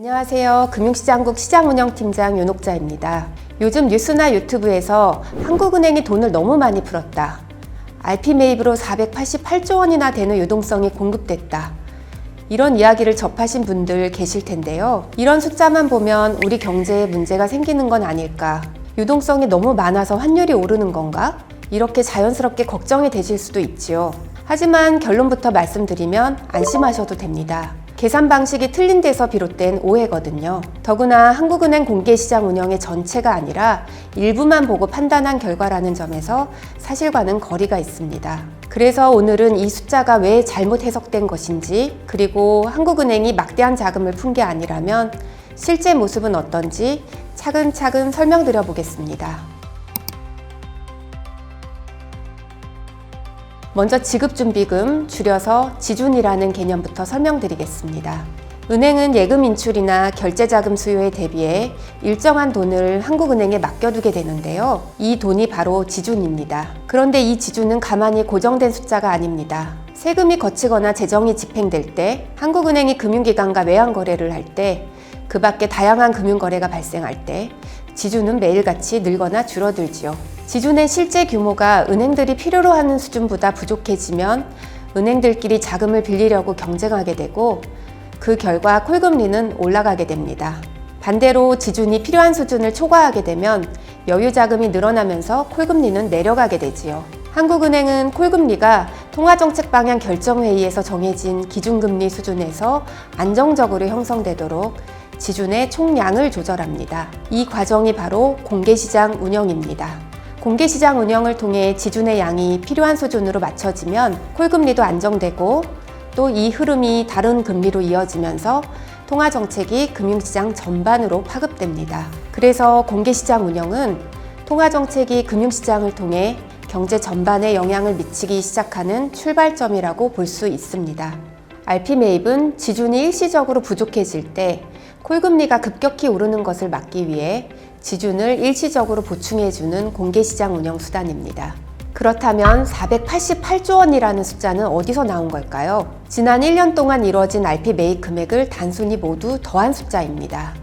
안녕하세요. 금융시장국 시장운영팀장 윤옥자입니다. 요즘 뉴스나 유튜브에서 한국은행이 돈을 너무 많이 풀었다. RP 매입으로 488조 원이나 되는 유동성이 공급됐다. 이런 이야기를 접하신 분들 계실 텐데요. 이런 숫자만 보면 우리 경제에 문제가 생기는 건 아닐까? 유동성이 너무 많아서 환율이 오르는 건가? 이렇게 자연스럽게 걱정이 되실 수도 있지요. 하지만 결론부터 말씀드리면 안심하셔도 됩니다. 계산 방식이 틀린 데서 비롯된 오해거든요. 더구나 한국은행 공개시장 운영의 전체가 아니라 일부만 보고 판단한 결과라는 점에서 사실과는 거리가 있습니다. 그래서 오늘은 이 숫자가 왜 잘못 해석된 것인지, 그리고 한국은행이 막대한 자금을 푼 게 아니라면 실제 모습은 어떤지 차근차근 설명드려 보겠습니다. 먼저 지급준비금, 줄여서 지준이라는 개념부터 설명드리겠습니다. 은행은 예금 인출이나 결제자금 수요에 대비해 일정한 돈을 한국은행에 맡겨두게 되는데요. 이 돈이 바로 지준입니다. 그런데 이 지준은 가만히 고정된 숫자가 아닙니다. 세금이 거치거나 재정이 집행될 때, 한국은행이 금융기관과 외환거래를 할 때, 그 밖에 다양한 금융거래가 발생할 때 지준은 매일같이 늘거나 줄어들지요. 지준의 실제 규모가 은행들이 필요로 하는 수준보다 부족해지면 은행들끼리 자금을 빌리려고 경쟁하게 되고, 그 결과 콜금리는 올라가게 됩니다. 반대로 지준이 필요한 수준을 초과하게 되면 여유 자금이 늘어나면서 콜금리는 내려가게 되지요. 한국은행은 콜금리가 통화정책방향 결정회의에서 정해진 기준금리 수준에서 안정적으로 형성되도록 지준의 총량을 조절합니다. 이 과정이 바로 공개시장 운영입니다. 공개시장 운영을 통해 지준의 양이 필요한 수준으로 맞춰지면 콜금리도 안정되고, 또 이 흐름이 다른 금리로 이어지면서 통화정책이 금융시장 전반으로 파급됩니다. 그래서 공개시장 운영은 통화정책이 금융시장을 통해 경제 전반에 영향을 미치기 시작하는 출발점이라고 볼 수 있습니다. RP 매입은 지준이 일시적으로 부족해질 때 콜금리가 급격히 오르는 것을 막기 위해 지준을 일시적으로 보충해주는 공개시장 운영 수단입니다. 그렇다면 488조 원이라는 숫자는 어디서 나온 걸까요? 지난 1년 동안 이루어진 RP 매입 금액을 단순히 모두 더한 숫자입니다.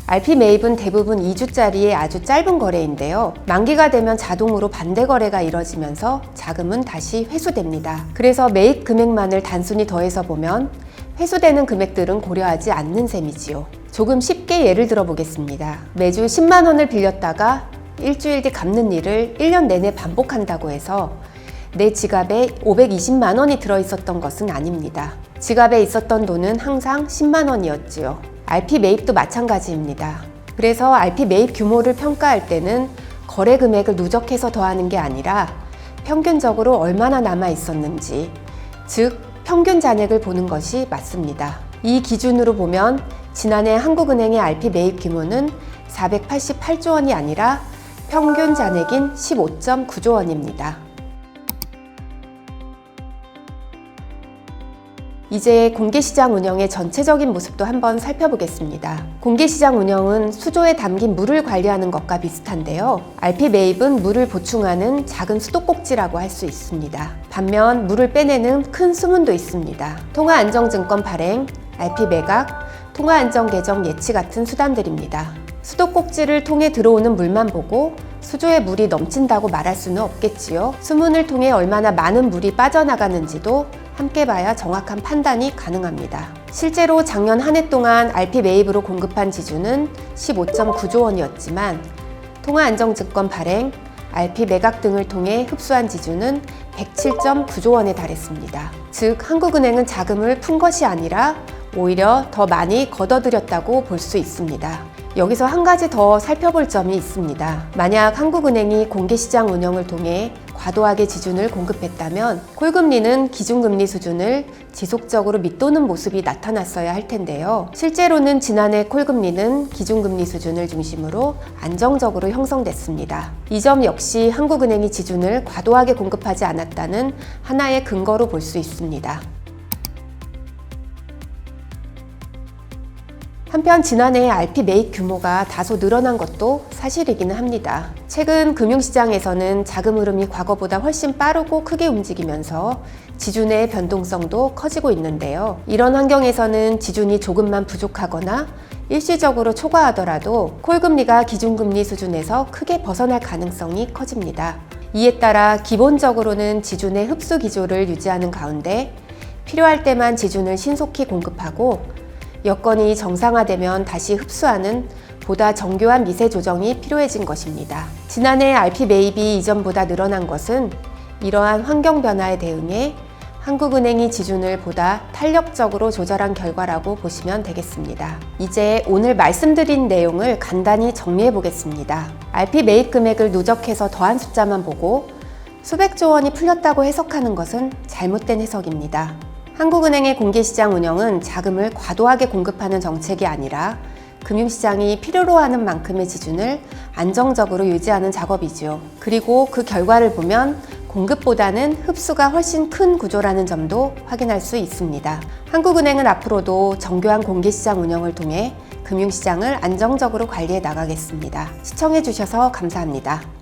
RP 매입은 대부분 2주짜리의 아주 짧은 거래인데요. 만기가 되면 자동으로 반대 거래가 이뤄지면서 자금은 다시 회수됩니다. 그래서 매입 금액만을 단순히 더해서 보면 회수되는 금액들은 고려하지 않는 셈이지요. 조금 쉽게 예를 들어 보겠습니다. 매주 10만 원을 빌렸다가 일주일 뒤 갚는 일을 1년 내내 반복한다고 해서 내 지갑에 520만 원이 들어있었던 것은 아닙니다. 지갑에 있었던 돈은 항상 10만 원이었지요. RP 매입도 마찬가지입니다. 그래서 RP 매입 규모를 평가할 때는 거래 금액을 누적해서 더하는 게 아니라 평균적으로 얼마나 남아 있었는지, 즉 평균 잔액을 보는 것이 맞습니다. 이 기준으로 보면 지난해 한국은행의 RP 매입 규모는 488조 원이 아니라 평균 잔액인 15.9조 원입니다. 이제 공개시장 운영의 전체적인 모습도 한번 살펴보겠습니다. 공개시장 운영은 수조에 담긴 물을 관리하는 것과 비슷한데요. RP 매입은 물을 보충하는 작은 수도꼭지라고 할 수 있습니다. 반면 물을 빼내는 큰 수문도 있습니다. 통화안정증권 발행, RP 매각, 통화안정계정 예치 같은 수단들입니다. 수도꼭지를 통해 들어오는 물만 보고 수조에 물이 넘친다고 말할 수는 없겠지요. 수문을 통해 얼마나 많은 물이 빠져나가는지도 함께 봐야 정확한 판단이 가능합니다. 실제로 작년 한 해 동안 RP 매입으로 공급한 지준은 15.9조 원이었지만 통화안정증권 발행, RP 매각 등을 통해 흡수한 지준은 107.9조 원에 달했습니다. 즉 한국은행은 자금을 푼 것이 아니라 오히려 더 많이 걷어들였다고 볼 수 있습니다. 여기서 한 가지 더 살펴볼 점이 있습니다. 만약 한국은행이 공개시장 운영을 통해 과도하게 지준을 공급했다면 콜금리는 기준금리 수준을 지속적으로 밑도는 모습이 나타났어야 할 텐데요. 실제로는 지난해 콜금리는 기준금리 수준을 중심으로 안정적으로 형성됐습니다. 이 점 역시 한국은행이 지준을 과도하게 공급하지 않았다는 하나의 근거로 볼 수 있습니다. 한편 지난해 RP 매입 규모가 다소 늘어난 것도 사실이기는 합니다. 최근 금융시장에서는 자금 흐름이 과거보다 훨씬 빠르고 크게 움직이면서 지준의 변동성도 커지고 있는데요. 이런 환경에서는 지준이 조금만 부족하거나 일시적으로 초과하더라도 콜금리가 기준금리 수준에서 크게 벗어날 가능성이 커집니다. 이에 따라 기본적으로는 지준의 흡수 기조를 유지하는 가운데 필요할 때만 지준을 신속히 공급하고 여건이 정상화되면 다시 흡수하는 보다 정교한 미세 조정이 필요해진 것입니다. 지난해 RP 매입이 이전보다 늘어난 것은 이러한 환경 변화에 대응해 한국은행이 지준을 보다 탄력적으로 조절한 결과라고 보시면 되겠습니다. 이제 오늘 말씀드린 내용을 간단히 정리해 보겠습니다. RP 매입 금액을 누적해서 더한 숫자만 보고 수백조 원이 풀렸다고 해석하는 것은 잘못된 해석입니다. 한국은행의 공개시장 운영은 자금을 과도하게 공급하는 정책이 아니라 금융시장이 필요로 하는 만큼의 지준을 안정적으로 유지하는 작업이지요. 그리고 그 결과를 보면 공급보다는 흡수가 훨씬 큰 구조라는 점도 확인할 수 있습니다. 한국은행은 앞으로도 정교한 공개시장 운영을 통해 금융시장을 안정적으로 관리해 나가겠습니다. 시청해 주셔서 감사합니다.